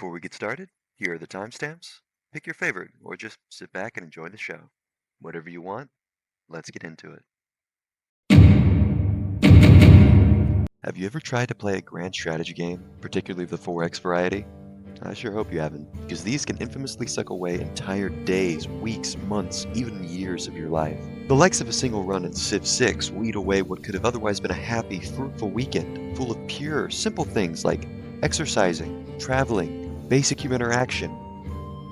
Before we get started, here are the timestamps. Pick your favorite, or just sit back and enjoy the show. Whatever you want, let's get into it. Have you ever tried to play a grand strategy game, particularly the 4X variety? I sure hope you haven't, because these can infamously suck away entire days, weeks, months, even years of your life. The likes of a single run in Civ 6 will eat away what could have otherwise been a happy, fruitful weekend, full of pure, simple things like exercising, traveling, basic human interaction,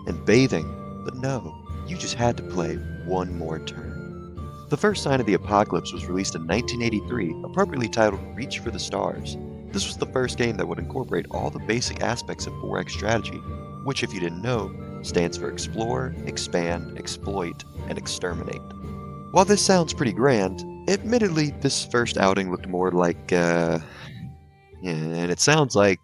and bathing. But no, you just had to play one more turn. The first sign of the apocalypse was released in 1983, appropriately titled Reach for the Stars. This was the first game that would incorporate all the basic aspects of 4X strategy, which, if you didn't know, stands for Explore, Expand, Exploit, and Exterminate. While this sounds pretty grand, admittedly, this first outing looked more like, and it sounds like,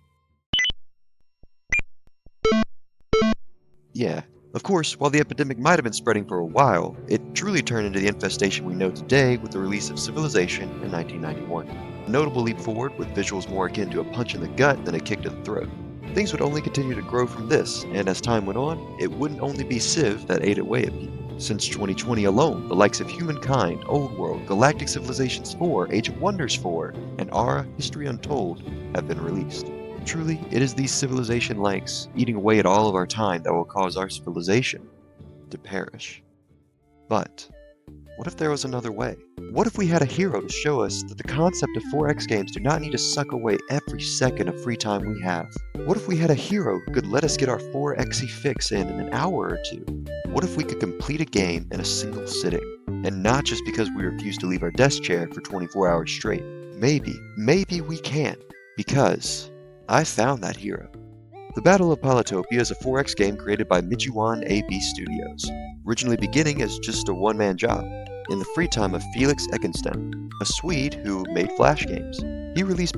yeah. Of course, while the epidemic might have been spreading for a while, it truly turned into the infestation we know today with the release of Civilization in 1991. A notable leap forward with visuals more akin to a punch in the gut than a kick to the throat. Things would only continue to grow from this, and as time went on, it wouldn't only be Civ that ate away at people. Since 2020 alone, the likes of Humankind, Old World, Galactic Civilizations 4, Age of Wonders 4, and Ara History Untold have been released. Truly, it is these civilization likes eating away at all of our time that will cause our civilization to perish. But what if there was another way? What if we had a hero to show us that the concept of 4X games do not need to suck away every second of free time we have? What if we had a hero who could let us get our 4Xy fix in an hour or two? What if we could complete a game in a single sitting? And not just because we refuse to leave our desk chair for 24 hours straight. Maybe we can, because I found that hero. The Battle of Polytopia is a 4X game created by Mijuan AB Studios, originally beginning as just a one-man job, in the free time of Felix Ekensten, a Swede who made Flash games. He released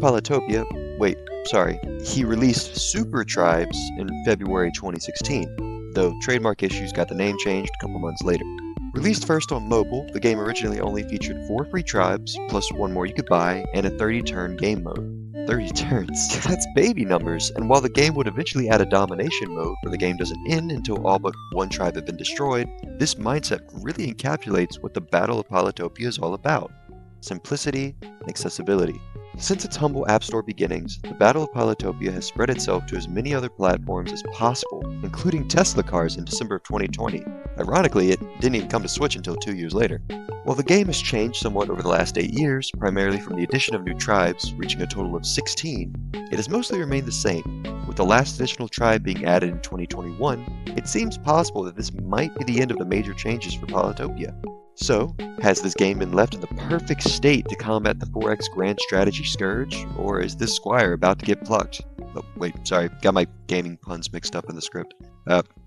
Super Tribes in February 2016, though trademark issues got the name changed a couple months later. Released first on mobile, the game originally only featured 4 free tribes, plus one more you could buy, and a 30-turn game mode. 30 turns. That's baby numbers, and while the game would eventually add a domination mode where the game doesn't end until all but one tribe have been destroyed, this mindset really encapsulates what the Battle of Polytopia is all about: simplicity and accessibility. Since its humble App Store beginnings, the Battle of Polytopia has spread itself to as many other platforms as possible, including Tesla cars in December of 2020. Ironically, it didn't even come to Switch until 2 years later. While the game has changed somewhat over the last 8 years, primarily from the addition of new tribes, reaching a total of 16, it has mostly remained the same. With the last additional tribe being added in 2021, it seems possible that this might be the end of the major changes for Polytopia. So, has this game been left in the perfect state to combat the 4X Grand Strategy Scourge, or is this squire about to get plucked? Oh, wait, sorry, got my gaming puns mixed up in the script.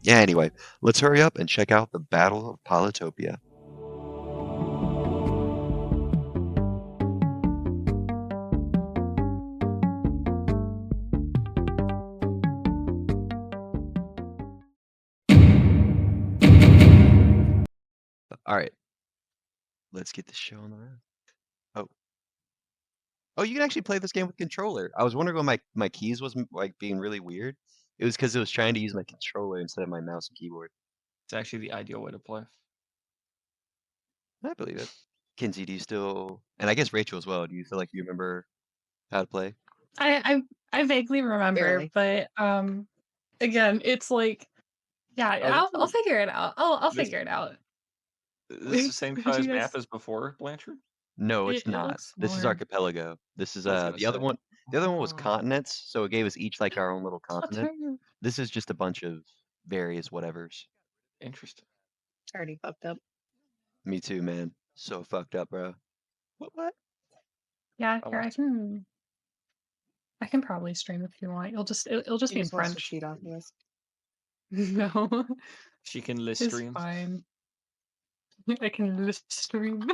Anyway, let's hurry up and check out the Battle of Polytopia. Alright, let's get the show on the road. Oh, you can actually play this game with controller. I was wondering why my keys was like being really weird. It was because it was trying to use my controller instead of my mouse and keyboard. It's actually the ideal way to play. I believe it. Kinsey, do you still, and I guess Rachel as well, do you feel like you remember how to play? I vaguely remember, Barely. but again, it's like, yeah, I'll this figure it out. I'll this- figure it out. is the same Did size you map guys- as before, Blanchard? No, it's It not. looks This is smaller. Archipelago. This is I was gonna the other say. one. The other one was Oh. continents, so it gave us each like our own little continent. Continent. This is just a bunch of various whatevers. Interesting. It's already fucked up. Me too, man. So fucked up, bro. What? Yeah, Oh, here wow. I can probably stream if you want. It'll just be in Wants to French. cheat off of us. No, She can list it's streams. fine. I can list stream.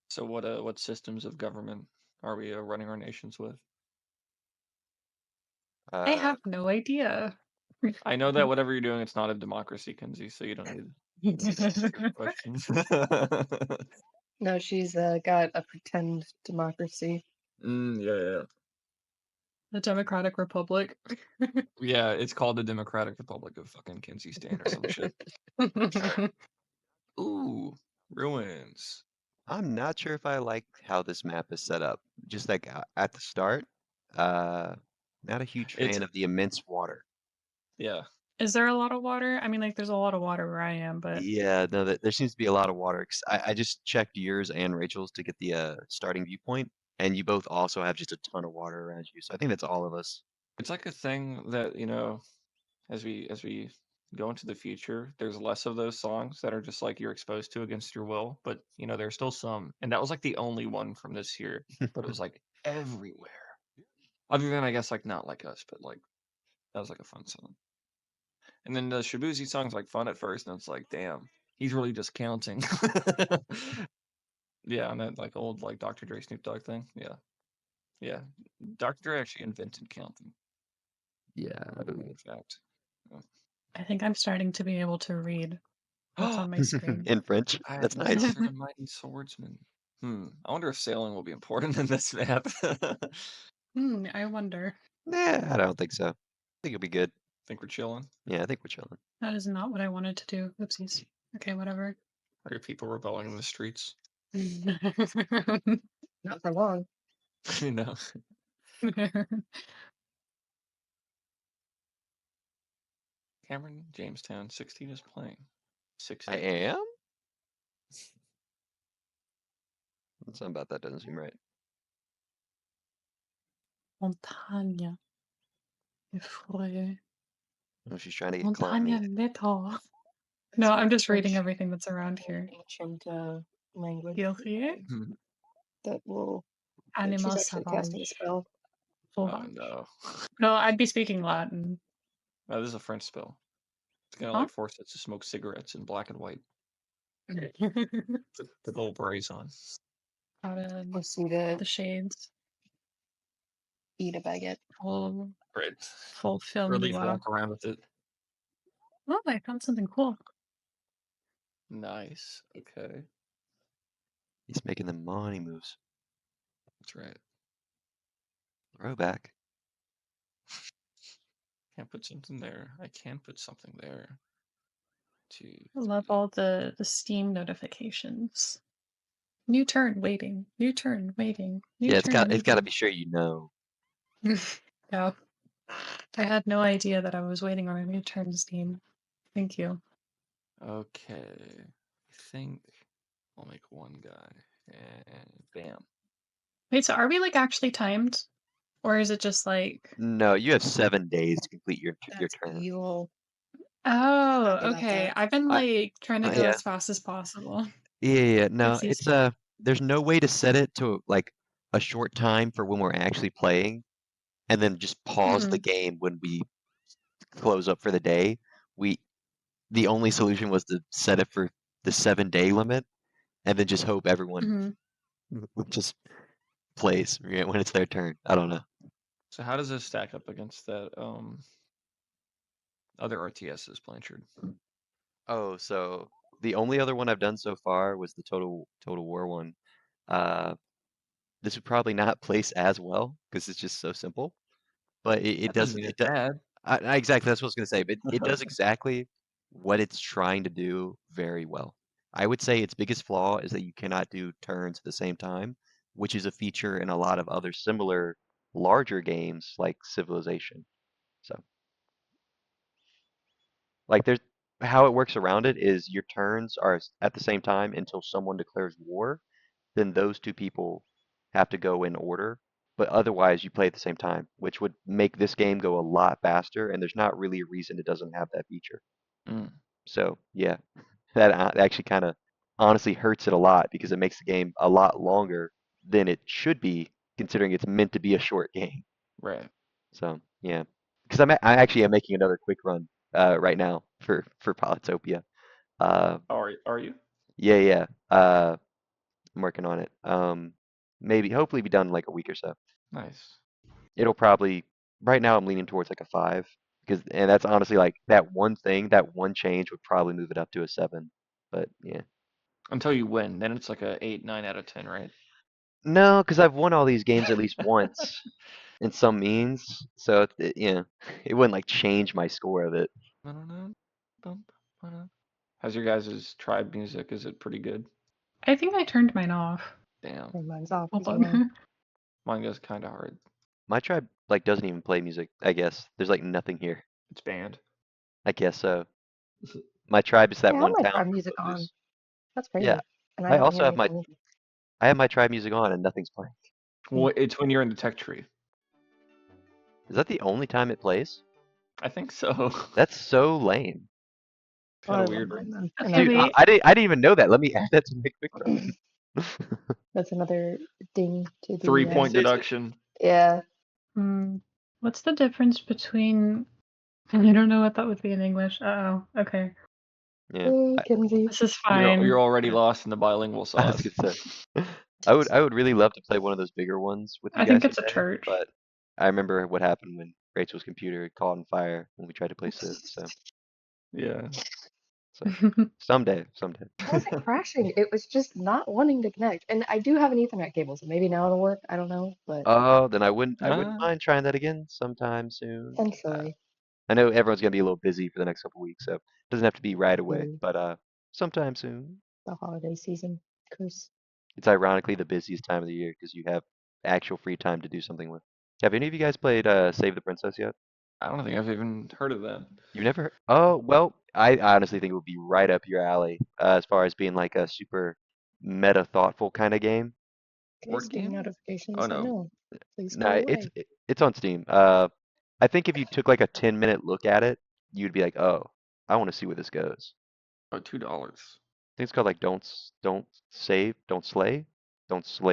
So what systems of government are we running our nations with? I have no idea. I know that whatever you're doing, it's not a democracy, Kinsey, so you don't need questions. No, she's got a pretend democracy. Yeah. The Democratic Republic. Yeah, it's called the Democratic Republic of fucking Kyrgyzstan or some shit. Ooh, ruins. I'm not sure if I like how this map is set up. Just like at the start, uh, not a huge It's fan of the immense water. yeah. Is there a lot of water? I mean, like, there's a lot of water where I am, but Yeah, no, there seems to be a lot of water. 'Cause I just checked yours and Rachel's to get the starting viewpoint, and you both also have just a ton of water around you. So I think that's all of us. It's like a thing that, as we go into the future, there's less of those songs that are just like you're exposed to against your will, but there's still some. And that was like the only one from this year, but it was like everywhere. Other than I guess like Not Like Us, but like that was like a fun song. And then the Shabuzi song's like fun at first, and it's like, damn, he's really just counting. Yeah, and that like old like Dr. Dre Snoop Dogg thing. Yeah. Yeah. Dr. Dre actually invented counting. Yeah. In fact. I think I'm starting to be able to read what's on my screen. In French. I That's have nice. mastered a mighty swordsman. I wonder if sailing will be important in this map. I wonder. Nah, I don't think so. I think it'll be good. Think we're chilling? Yeah, I think we're chilling. That is not what I wanted to do. Oopsies. Okay, whatever. Are your people rebelling in the streets? Not for long. You know. Cameron, Jamestown, 16 is playing. 6 I am? Something about that doesn't seem right. Montagne. Effrayé. Oh, she's trying to get Montagne climate. métal. No, I'm just reading everything that's around here. Ancient language Guerrier, that will. animal She's actually casting a sauvage. spell. Oh Sauvage. no. No, I'd be speaking Latin. Oh, this is a French spell. It's gonna Huh? like force it to smoke cigarettes in black and white. The little berets on. We'll see the shades. eat a baguette. Full Right. film Really noir. walk around with it. Oh, I found something cool. Nice. Okay. He's making the money moves. That's right. Throwback. Can't put something there. I can put something there. I love all the Steam notifications. New turn waiting. New turn waiting. New Yeah, turn it's got to waiting. be sure you know. Yeah. I had no idea that I was waiting on a new turn Steam. Thank you. Okay. I think I'll make one guy. And bam. Wait, so are we like actually timed? Or is it just like No, you have 7 days to complete your That's turn. evil. Oh, Happy about okay. that. I've been I- like trying to go yeah. as fast as possible. Yeah. No, Oopsies. it's there's no way to set it to like a short time for when we're actually playing, and then just pause the game when we close up for the day. The only solution was to set it for the 7-day limit, and then just hope everyone just plays when it's their turn. I don't know. So how does this stack up against that other RTSs, Blanchard? Oh, so the only other one I've done so far was the Total War one. This would probably not place as well because it's just so simple, but it That doesn't does mean it it's does bad. exactly that's what I was gonna say. But it does exactly what it's trying to do very well. I would say its biggest flaw is that you cannot do turns at the same time, which is a feature in a lot of other similar larger games like Civilization. So like there's how it works around it is your turns are at the same time until someone declares war, then those two people have to go in order. But otherwise, you play at the same time, which would make this game go a lot faster. And there's not really a reason it doesn't have that feature. Mm, So yeah, that actually kind of honestly hurts it a lot because it makes the game a lot longer than it should be, considering it's meant to be a short game. right. So yeah, because I actually am making another quick run right now for Polytopia. Uh, Are you? yeah. I'm working on it. Maybe hopefully be done in like a week or so. Nice. It'll probably right now I'm leaning towards like a 5 because and that's honestly like that one thing, that one change would probably move it up to a 7. But yeah. Until you win, then it's like a 8, 9 out of 10, right? No, because I've won all these games at least once in some means. So it wouldn't like change my score of it. How's your guys' tribe music? Is it pretty good? I think I turned mine off. Damn, Mine's off Hold as well. on. mine goes kind of hard. My tribe like doesn't even play music, I guess. There's like nothing here. It's banned. I guess so. My tribe is that I have one my town. tribe music on. That's crazy. Yeah. And I I don't also hear have my anything. I have my tribe music on and nothing's playing. Well, it's when you're in the tech tree. Is that the only time it plays? I think so. That's so lame. Kind I of love weird. mine then. And Okay, I Dude, wait. I didn't even know that. Let me add that to my quick run. That's another ding to the 3-point Seriously. deduction. yeah. What's the difference between? I don't know what that would be in English. Uh-oh. Okay. Yeah. Kenzie. This is You're fine. already lost in the bilingual I was sauce. gonna say. I would really love to play one of those bigger ones with you I guys think it's a someday, church. but I remember what happened when Rachel's computer caught on fire when we tried to play Civ. Yeah. So someday. It wasn't crashing. It was just not wanting to connect. And I do have an Ethernet cable, so maybe now it'll work. I don't know, but Oh, then I wouldn't Ah. mind trying that again sometime soon. potentially. I know everyone's gonna be a little busy for the next couple weeks, so it doesn't have to be right away, Mm. but sometime soon. The holiday season curse. It's ironically the busiest time of the year because you have actual free time to do something with. Have any of you guys played Save the Princess yet? I don't think I've even heard of that. You've never heard? Oh, well, I honestly think it would be right up your alley as far as being like a super meta thoughtful kind of game. Board Testing game? notifications. Oh I no. know. Please No, go away. it's on Steam. I think if you took like a 10-minute look at it, you'd be like, oh, I want to see where this goes. Oh, $2. I think it's called like don't slay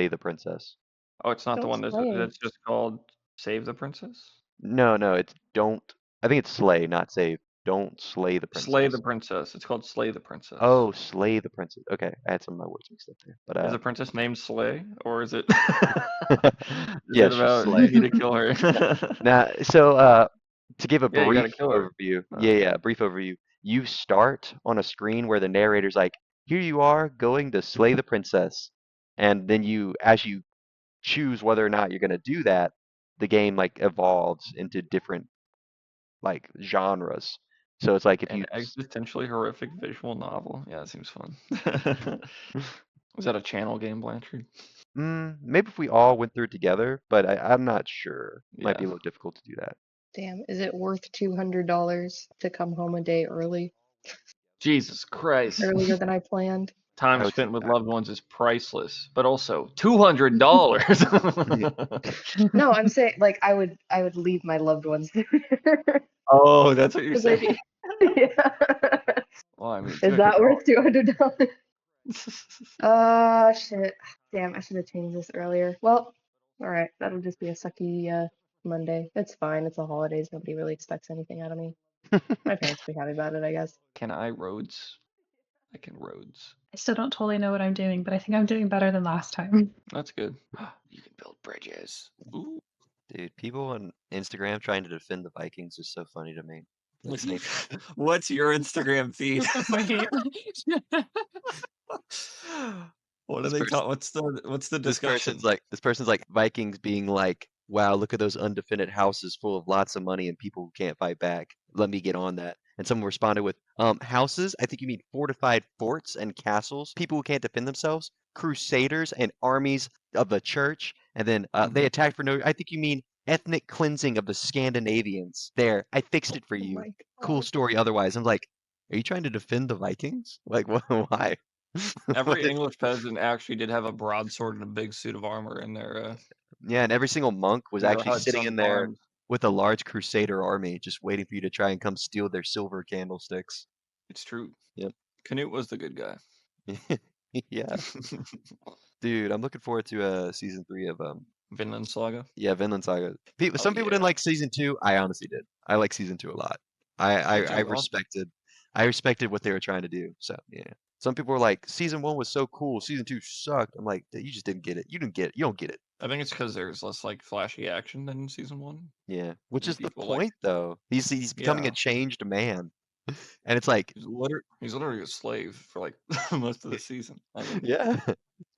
the princess. Oh, it's not the Don't one slay. that's just called Save the Princess? No, it's don't. I think it's slay, not save. Don't slay the Slay princess. the Princess. It's called Slay the Princess. Oh, slay the princess. Okay, I had some of my words mixed up there, Is but the princess named Slay, or is it yeah, it she's about slay. you need to kill her? Now, so to give a Yeah, you gotta brief kill her. overview, Oh. yeah, brief overview. You start on a screen where the narrator's like, "Here you are, going to slay the princess," and then as you choose whether or not you're gonna do that, the game like evolves into different like genres. So it's like if An you existentially horrific visual novel. Yeah, that seems fun. Was that a channel game, Blanchard? maybe if we all went through it together, but I'm not sure. Might be a Yeah. little difficult to do that. Damn, is it worth $200 to come home a day early? Jesus Christ. Earlier than I planned. Time I would spent say with that. loved ones is priceless, but also $200. No, I'm saying like I would leave my loved ones there. Oh, that's what you're 'Cause saying. yeah. Well, I mean, Is that worth $200? $200. Shit. Damn, I should have changed this earlier. Well, alright, that'll just be a sucky Monday. It's fine, it's the holidays, nobody really expects anything out of me. My parents will be happy about it, I guess. Can I roads? I can roads. I still don't totally know what I'm doing, but I think I'm doing better than last time. That's good. You can build bridges. Ooh. Dude, people on Instagram trying to defend the Vikings is so funny to me. That's neat. What's your Instagram feed? Wait. What are This they person- talking? What's the discussion? This person's like Vikings being like, wow, look at those undefended houses full of lots of money and people who can't fight back. Let me get on that. And someone responded with, houses? I think you mean fortified forts and castles. People who can't defend themselves. Crusaders and armies of the church. And then they attacked for no. I think you mean ethnic cleansing of the Scandinavians. There, I fixed it for you. my Cool God. story. Otherwise, I'm like, are you trying to defend the Vikings? Like, why? Every English peasant actually did have a broadsword and a big suit of armor in their. Yeah, and every single monk was They actually had sitting sunk in there farms. with a large crusader army, just waiting for you to try and come steal their silver candlesticks. It's true. Yep. Canute was the good guy. Yeah, dude, I'm looking forward to season 3 of Vinland Saga. yeah, Vinland Saga. Some people yeah. didn't like season 2. I honestly did. I like season 2 a lot. I respected what they were trying to do. So yeah. Some people were like, season 1 was so cool, season 2 sucked. I'm like, you just didn't get it. You didn't get it. You don't get it. I think it's because there's less like flashy action than season 1. Yeah, which And is the people like- point though. He's becoming a Yeah. changed man. And it's like, He's literally a slave for like most of the season. I mean, yeah.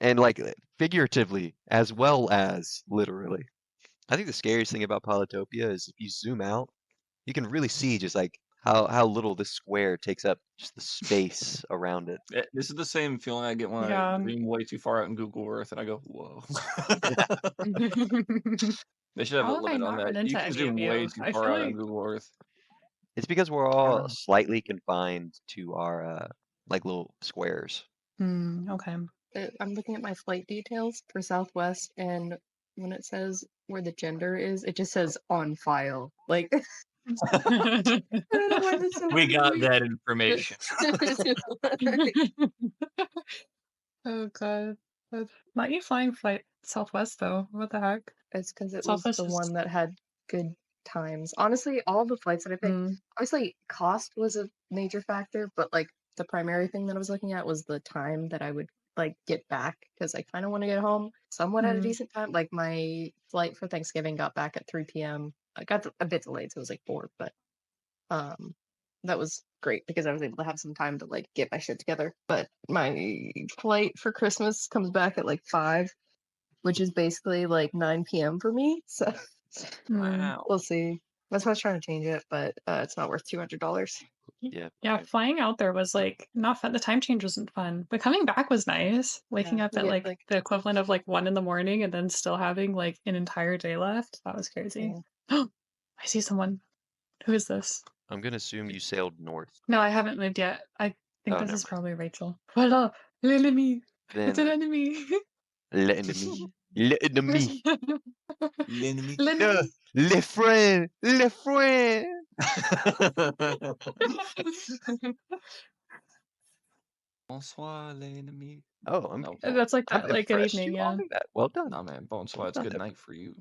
And like figuratively as well as literally. I think the scariest thing about Polytopia is if you zoom out, you can really see just like how little this square takes up just the space around it. this is the same feeling I get when I Yeah. dream way too far out in Google Earth and I go, whoa. They should have a How have I limit on not run that. You into can any of zoom way you? too I far feel out on like Google Earth. It's because we're all slightly confined to our like little squares. okay. I'm looking at my flight details for Southwest, and when it says where the gender is, it just says on file. Like, I don't know why that's so We got weird. that information. Oh god. Not you flying flight Southwest though. What the heck? It's because it was Southwest the is one that had good times. Honestly, all the flights that I picked, obviously cost was a major factor, but like the primary thing that I was looking at was the time that I would like get back because I kind of want to get home somewhat at a decent time. Like my flight for Thanksgiving got back at 3 p.m. I got a bit delayed, so it was like 4, but that was great because I was able to have some time to like get my shit together. But my flight for Christmas comes back at like 5, which is basically like 9 p.m. for me. So Wow. we'll see. That's why I was trying to change it, but it's not worth $200. Yeah. Yeah, flying out there was like not fun. The time change wasn't fun, but coming back was nice. Waking Yeah, up you at get, like the equivalent of like 1 in the morning and then still having like an entire day left. That was crazy. yeah. I see someone. Who is this? I'm gonna assume you sailed north. No, I haven't moved yet. I think Oh, this never is mind. probably Rachel. Voilà, l'ennemi. It's an Then enemy. l'ennemi. L'ennemi. L'ennemi. L'ennemi. Le friend. Le friend. Bonsoir, l'ennemi. Oh, I'm No, That's like I'm that, like good impressed evening, you all yeah. knew that. Well done. nah, man. Bonsoir. It's Well good done. night for you.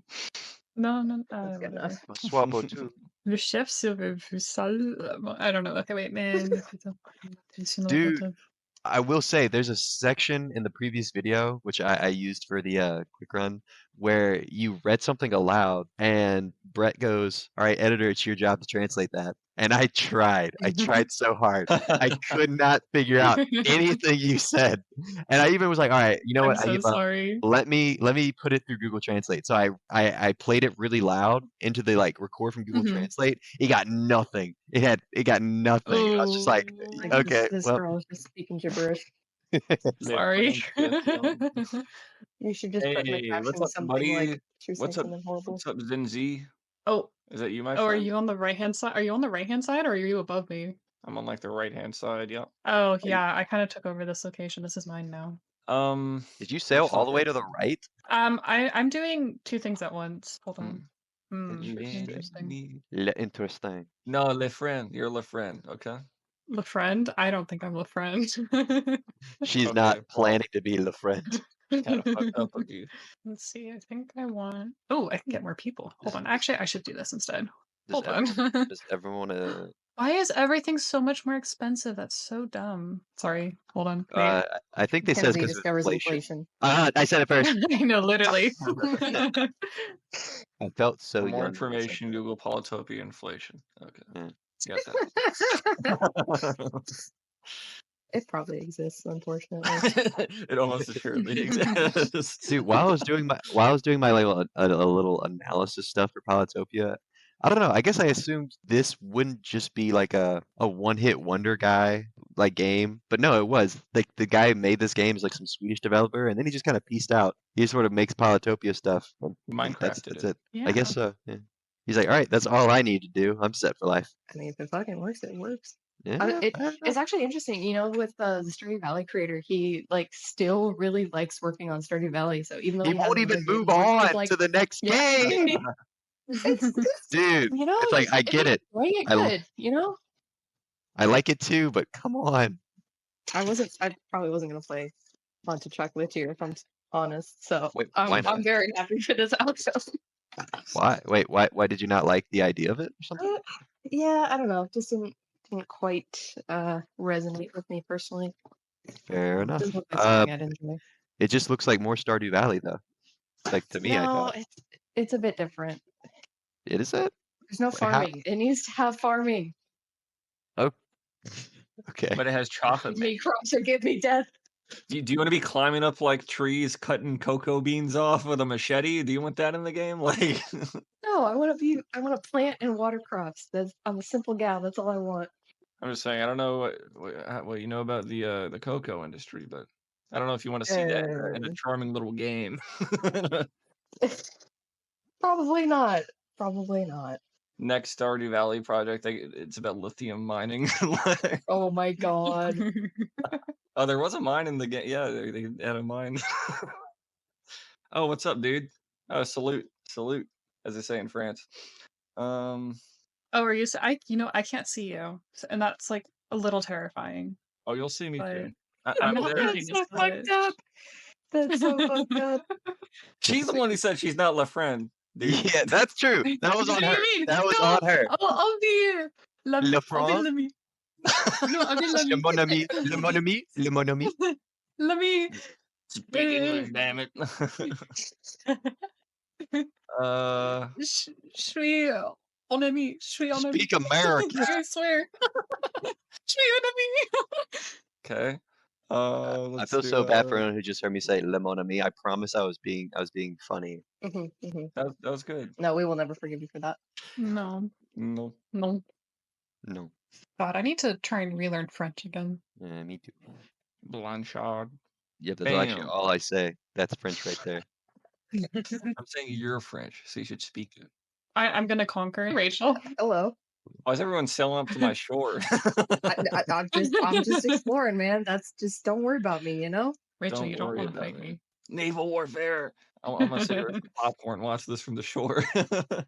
No, That's good whatever. enough. Bonsoir pour tout. Le chef serait vu sale. I don't know. Okay, wait, man. Dude, I will say there's a section in the previous video, which I used for the quick run, where you read something aloud and Brett goes, "All right, editor, it's your job to translate that." And I tried. I tried so hard. I could not figure out anything you said. And I even was like, "All right, you know I'm what, so Ayuba, sorry. let me put it through Google Translate." So I played it really loud into the like record from Google Translate. It got nothing. It got nothing. I was just like, Like okay, this well, girl is just speaking gibberish. Sorry. You should just put in the Hey, what's caption up, something like buddy? she was saying What's up? something horrible. What's up, Zen Z? Oh, Is that you, my are friend? you on the right hand side? Are you on the right hand side or are you above me? I'm on like the right hand side. Yep. Oh, yeah. I kind of took over this location. This is mine now. Did you sail all the way to the right? I'm doing 2 things at once. Hold on. Interesting. Interesting. Interesting. No, le friend. You're le friend. Okay. Le friend? I don't think I'm Le friend. She's Okay, not well, planning to be the friend. kind of fucked up of you. Let's see. I think I want. Oh, I can get more people. Hold on. Actually, I should do this instead. Does Hold on. everyone want to? Why is everything so much more expensive? That's so dumb. Sorry. Hold on. Wait. I think they said it's Kenzie because of discovers inflation. inflation. I said it first. I know, literally. I felt so For more young. when I said information, that. Google Polytopia inflation. Okay. Yeah. Got that. It probably exists, unfortunately. It almost assuredly exists. Dude, while I was doing my like, a little analysis stuff for Polytopia, I don't know. I guess I assumed this wouldn't just be like a one-hit wonder guy like game, but no, it was. Like the guy who made this game is like some Swedish developer, and then he just kind of pieced out. He sort of makes Polytopia stuff. And that's Minecrafted it. Yeah. I guess so. Yeah. He's like, all right, that's all I need to do. I'm set for life. I mean, if it fucking works, it works. Yeah, It's actually interesting, with the Stardew Valley creator, he like still really likes working on Stardew Valley. So even though he he won't has even other games, move on he's like, to the next yeah, game, it's dude. It's like I get it. Playing it I good, I like it too, but come on. I probably wasn't gonna play Haunted Chocolate here if I'm honest. So Wait, why not? I'm very happy for this outcome. Why? Wait, why did you not like the idea of it or something? Yeah, I don't know. Just didn't quite resonate with me personally. Fair enough. Doesn't look like something I'd enjoy. It just looks like more Stardew Valley though. Like to me, I No, thought. it's a bit different. It is it? There's no Wait, how- farming. It needs to have farming. Okay. But it has chocolate. Give me crops or give me death. Do you want to be climbing up like trees, cutting cocoa beans off with a machete? Do you want that in the game? Like, No, I want to plant and water crops. I'm a simple gal. That's all I want. I'm just saying, I don't know what you know about the cocoa industry, but I don't know if you want to see that in a charming little game. Probably not. Probably not. Next Stardew Valley project, it's about lithium mining. Oh my god. Oh, there was a mine in the game. Yeah, they had a mine. Oh, what's up, dude? Oh, salute, as they say in France. Oh, are you? I can't see you, and that's like a little terrifying. Oh, you'll see me But too. I'm I'm not there. reading That's so this fucked up. That's so fucked up. She's the one who said she's not La Friend, dude. Yeah, that's true. That was on What do her. you mean? That was No, on her. I'll be Le Franc? let me. No, I'll be let Le me. mon ami. Le mon ami. Le mon ami. Let me. Speak English, damn it. Suis en ami. Suis en ami. Speak American. I swear. Suis en ami. Okay. I Let's feel do, so bad for anyone who just heard me say le mon ami. I promise I was being funny. That was good. No, we will never forgive you for that. No. No. No. No. God, I need to try and relearn French again. Yeah, me too. Blanchard. Yep, that's actually Bam. all I say. That's French right there. I'm saying you're French, so you should speak it. I'm gonna conquer Rachel. Hello. Why is everyone sailing up to my shore? I'm just exploring, man. Don't worry about me, you know? Rachel, you don't worry want to about fight me. Naval warfare. I'm gonna sit here with some popcorn and watch this from the shore. Oh,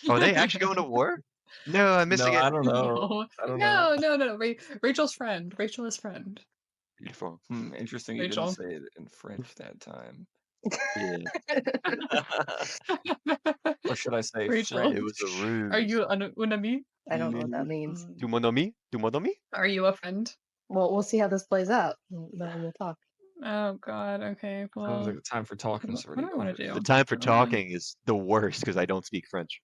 are they actually going to war? No, I'm missing No, it. I don't know. I don't know. No. Rachel's friend. Rachel is friend. Beautiful. Interesting you Rachel. didn't say it in French that time. Yeah. Or should I say Rachel. French? It was a ruse. Are you un ami? I don't know what that means. Tu mon ami? Tu mon ami? Are you a friend? Well, we'll see how this plays out. Then we'll talk. Oh God. Okay. Sounds Well, like the time for talking is what already do I want over. to do? The time for What do I wanna- talking is the worst because I don't speak French.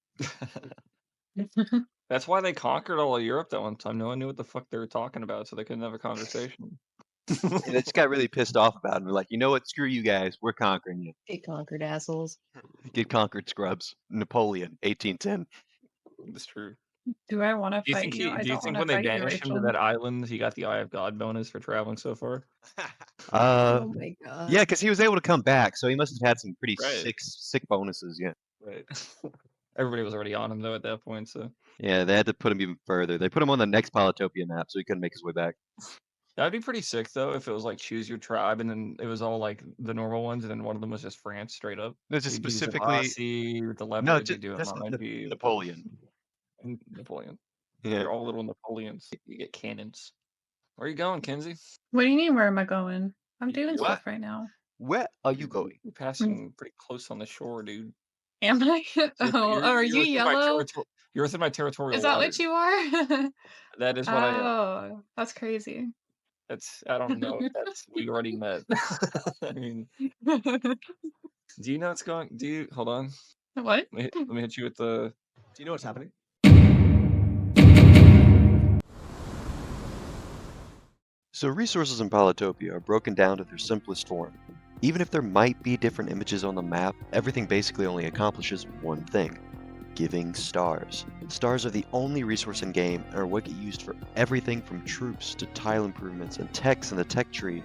That's why they conquered all of Europe that one time. No one knew what the fuck they were talking about, so they couldn't have a conversation. And they just got really pissed off about it. And we're like, you know what? Screw you guys. We're conquering you. Get conquered, assholes. Get conquered, scrubs. Napoleon, 1810. That's true. Do I want to Do you fight think you? I do you don't think want when to they fight you, banished him to Rachel. that island, he got the Eye of God bonus for traveling so far? Oh my god. Yeah, because he was able to come back, so he must have had some pretty Right. sick bonuses. Yeah. Right. Everybody was already on him though at that point, so Yeah, they had to put him even further. They put him on the next Polytopia map, so he couldn't make his way back. that'd be pretty sick though if it was like choose your tribe and then it was all like the normal ones and then one of them was just France straight up. No, just You do specifically. Zavasi, the No, leopard, you just do it that's Monarchy, Napoleon. and Napoleon. Yeah. They're all little Napoleons. You get cannons. Where are you going, Kenzie? What do you mean? Where am I going? I'm doing What? stuff right now. Where are you going? You're passing pretty close on the shore, dude. Am I? You're- Are you within my yellow? you're within my territorial Is that waters. what you are? That is what I am. Oh, that's crazy. I don't know if that's we already met. I mean, do you know what's going? Hold on? What? Let me hit you with the. Do you know what's happening? So resources in Polytopia are broken down to their simplest form. Even if there might be different images on the map, everything basically only accomplishes one thing: giving stars. Stars are the only resource in game and are what get used for everything from troops to tile improvements and techs in the tech tree,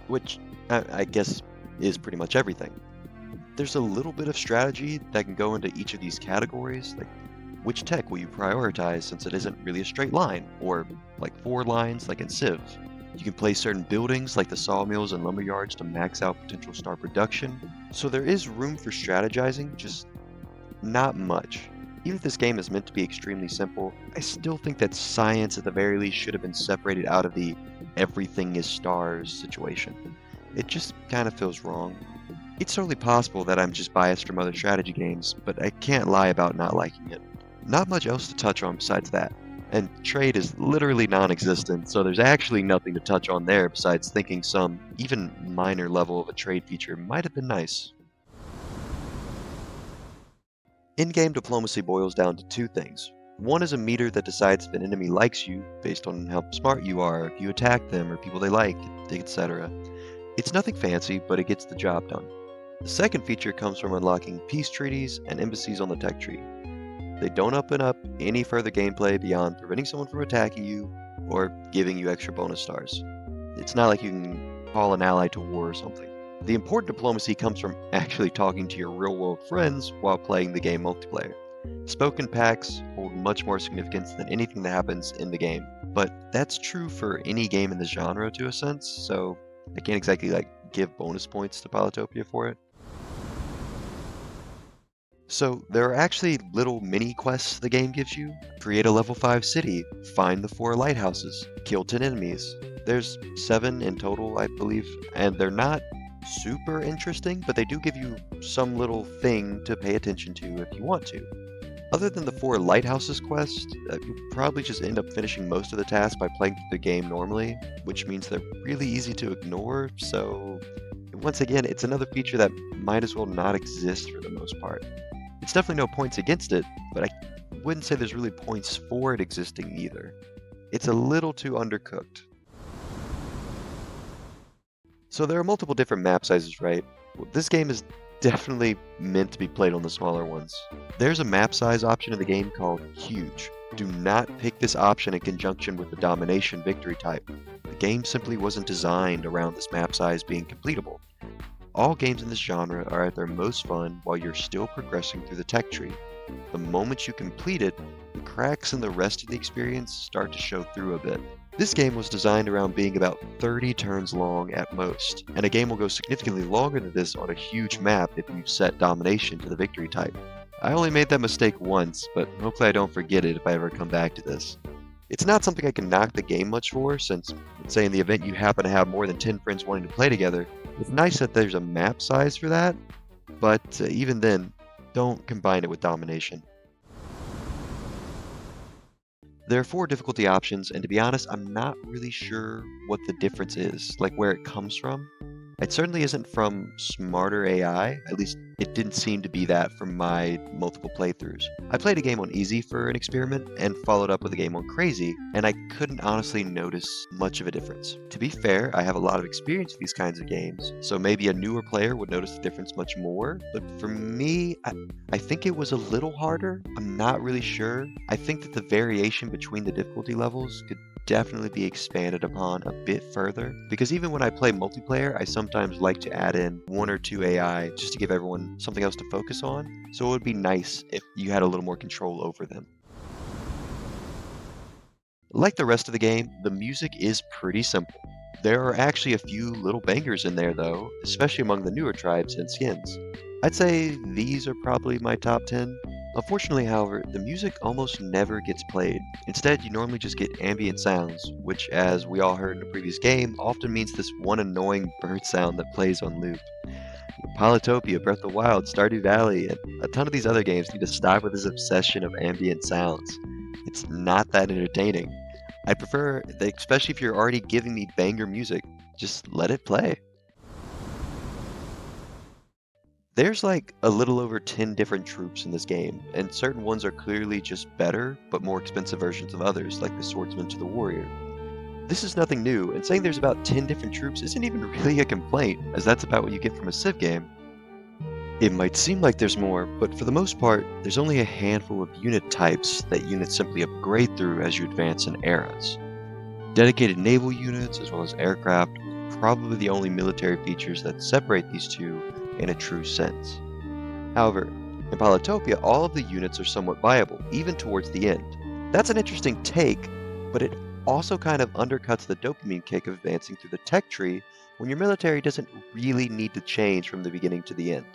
which I guess is pretty much everything. There's a little bit of strategy that can go into each of these categories, like which tech will you prioritize since it isn't really a straight line, or like 4 lines like in Civ. You can place certain buildings like the sawmills and lumberyards to max out potential star production, so there is room for strategizing, just not much. Even if this game is meant to be extremely simple, I still think that science at the very least should have been separated out of the everything is stars situation. It just kind of feels wrong. It's totally possible that I'm just biased from other strategy games, but I can't lie about not liking it. Not much else to touch on besides that. And trade is literally non-existent, so there's actually nothing to touch on there besides thinking some, even minor level of a trade feature might have been nice. In-game diplomacy boils down to 2 things: One is a meter that decides if an enemy likes you based on how smart you are, if you attack them or people they like, etc. It's nothing fancy, but it gets the job done. The second feature comes from unlocking peace treaties and embassies on the tech tree. They don't open up any further gameplay beyond preventing someone from attacking you or giving you extra bonus stars. It's not like you can call an ally to war or something. The important diplomacy comes from actually talking to your real-world friends while playing the game multiplayer. Spoken pacts hold much more significance than anything that happens in the game, but that's true for any game in the genre to a sense, so I can't exactly give bonus points to Polytopia for it. So there are actually little mini quests the game gives you. Create a level 5 city, find the 4 lighthouses, kill 10 enemies. There's 7 in total, I believe, and they're not super interesting, but they do give you some little thing to pay attention to if you want to. Other than the 4 lighthouses quest, you'll probably just end up finishing most of the tasks by playing through the game normally, which means they're really easy to ignore, so once again, it's another feature that might as well not exist for the most part. It's definitely no points against it, but I wouldn't say there's really points for it existing either. It's a little too undercooked. So there are multiple different map sizes, right? Well, this game is definitely meant to be played on the smaller ones. There's a map size option in the game called Huge. Do not pick this option in conjunction with the Domination victory type. The game simply wasn't designed around this map size being completable. All games in this genre are at their most fun while you're still progressing through the tech tree. The moment you complete it, the cracks in the rest of the experience start to show through a bit. This game was designed around being about 30 turns long at most, and a game will go significantly longer than this on a huge map if you set Domination to the victory type. I only made that mistake once, but hopefully I don't forget it if I ever come back to this. It's not something I can knock the game much for, since, say in the event you happen to have more than 10 friends wanting to play together, it's nice that there's a map size for that, but even then, don't combine it with Domination. There are 4 difficulty options, and to be honest, I'm not really sure what the difference is, like where it comes from. It certainly isn't from smarter AI, at least it didn't seem to be that from my multiple playthroughs. I played a game on easy for an experiment and followed up with a game on crazy, and I couldn't honestly notice much of a difference. To be fair, I have a lot of experience with these kinds of games, so maybe a newer player would notice the difference much more, but for me, I think it was a little harder. I'm not really sure. I think that the variation between the difficulty levels could definitely be expanded upon a bit further, because even when I play multiplayer, I sometimes like to add in 1 or 2 AI just to give everyone something else to focus on, so it would be nice if you had a little more control over them. Like the rest of the game, the music is pretty simple. There are actually a few little bangers in there though, especially among the newer tribes and skins. I'd say these are probably my top 10. Unfortunately, however, the music almost never gets played. Instead, you normally just get ambient sounds, which, as we all heard in the previous game, often means this one annoying bird sound that plays on loop. Polytopia, Breath of the Wild, Stardew Valley, and a ton of these other games need to stop with this obsession of ambient sounds. It's not that entertaining. I prefer, especially if you're already giving me banger music, just let it play. There's like a little over 10 different troops in this game, and certain ones are clearly just better, but more expensive versions of others, like the swordsman to the warrior. This is nothing new, and saying there's about 10 different troops isn't even really a complaint, as that's about what you get from a Civ game. It might seem like there's more, but for the most part, there's only a handful of unit types that units simply upgrade through as you advance in eras. Dedicated naval units, as well as aircraft, are probably the only military features that separate these two in a true sense. However, in Polytopia, all of the units are somewhat viable, even towards the end. That's an interesting take, but it also kind of undercuts the dopamine kick of advancing through the tech tree when your military doesn't really need to change from the beginning to the end.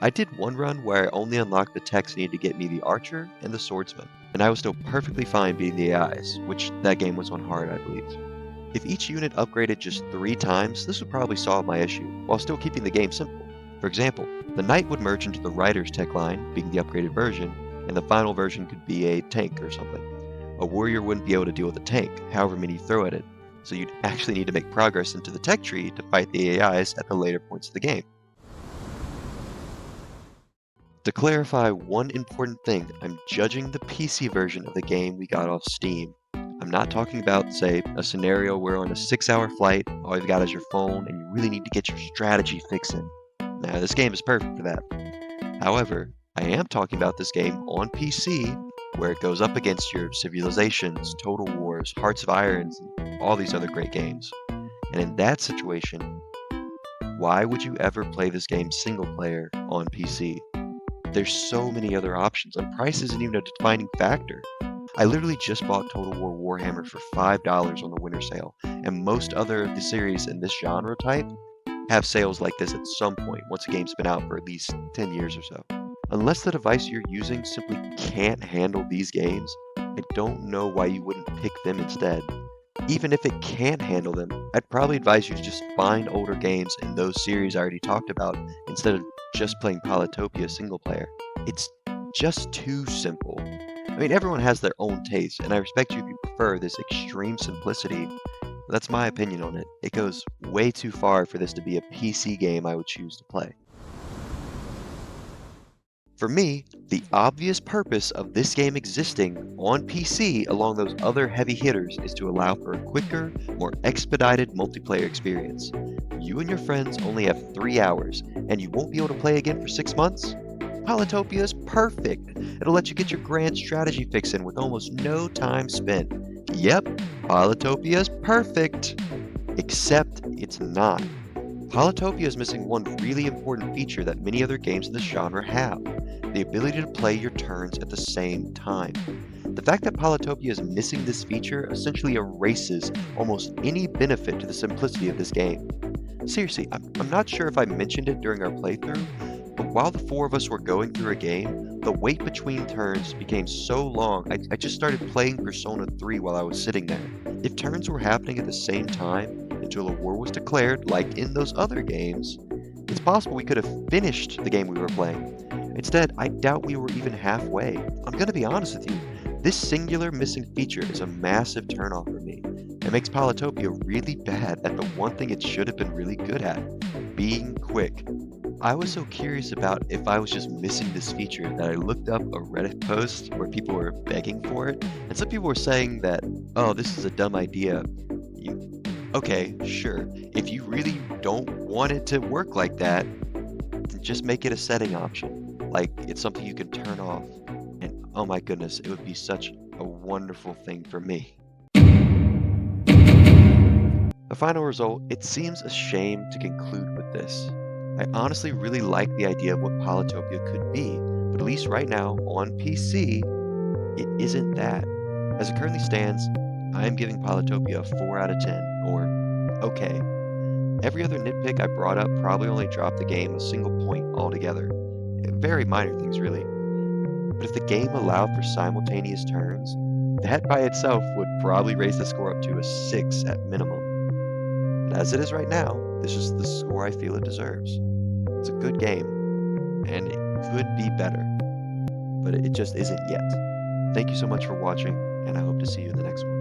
I did one run where I only unlocked the techs needed to get me the archer and the swordsman, and I was still perfectly fine beating the AIs, which that game was on hard, I believe. If each unit upgraded just 3 times, this would probably solve my issue, while still keeping the game simple. For example, the knight would merge into the rider's tech line, being the upgraded version, and the final version could be a tank or something. A warrior wouldn't be able to deal with a tank, however many you throw at it, so you'd actually need to make progress into the tech tree to fight the AIs at the later points of the game. To clarify one important thing, I'm judging the PC version of the game we got off Steam. I'm not talking about, say, a scenario where on a 6-hour flight, all you've got is your phone and you really need to get your strategy fixing. Now, this game is perfect for that. However, I am talking about this game on PC, where it goes up against your Civilizations, Total Wars, Hearts of Irons, and all these other great games. And in that situation, why would you ever play this game single player on PC? There's so many other options, and price isn't even a defining factor. I literally just bought Total War Warhammer for $5 on the winter sale, and most other of the series in this genre type have sales like this at some point once a game's been out for at least 10 years or so. Unless the device you're using simply can't handle these games, I don't know why you wouldn't pick them instead. Even if it can't handle them, I'd probably advise you to just find older games in those series I already talked about instead of just playing Polytopia single player. It's just too simple. I mean, everyone has their own taste, and I respect you if you prefer this extreme simplicity. That's my opinion on it. It goes way too far for this to be a PC game I would choose to play. For me, the obvious purpose of this game existing on PC along those other heavy hitters is to allow for a quicker, more expedited multiplayer experience. You and your friends only have 3 hours, and you won't be able to play again for 6 months? Polytopia is perfect. It'll let you get your grand strategy fix in with almost no time spent. Yep, Polytopia is perfect. Except it's not. Polytopia is missing one really important feature that many other games in this genre have: the ability to play your turns at the same time. The fact that Polytopia is missing this feature essentially erases almost any benefit to the simplicity of this game. Seriously, I'm not sure if I mentioned it during our playthrough, but while the 4 of us were going through a game, the wait between turns became so long, I just started playing Persona 3 while I was sitting there. If turns were happening at the same time until a war was declared, like in those other games, it's possible we could have finished the game we were playing. Instead, I doubt we were even halfway. I'm gonna be honest with you, this singular missing feature is a massive turnoff for me. It makes Polytopia really bad at the one thing it should have been really good at: being quick. I was so curious about if I was just missing this feature that I looked up a Reddit post where people were begging for it, and some people were saying that, oh, this is a dumb idea. Okay, sure, if you really don't want it to work like that, then just make it a setting option. Like, it's something you can turn off, and oh my goodness, it would be such a wonderful thing for me. The final result, it seems a shame to conclude with this. I honestly really like the idea of what Polytopia could be, but at least right now, on PC, it isn't that. As it currently stands, I am giving Polytopia a 4 out of 10, or okay. Every other nitpick I brought up probably only dropped the game a single point altogether. Very minor things, really. But if the game allowed for simultaneous turns, that by itself would probably raise the score up to a 6 at minimum. But as it is right now, this is the score I feel it deserves. It's a good game, and it could be better, but it just isn't yet. Thank you so much for watching, and I hope to see you in the next one.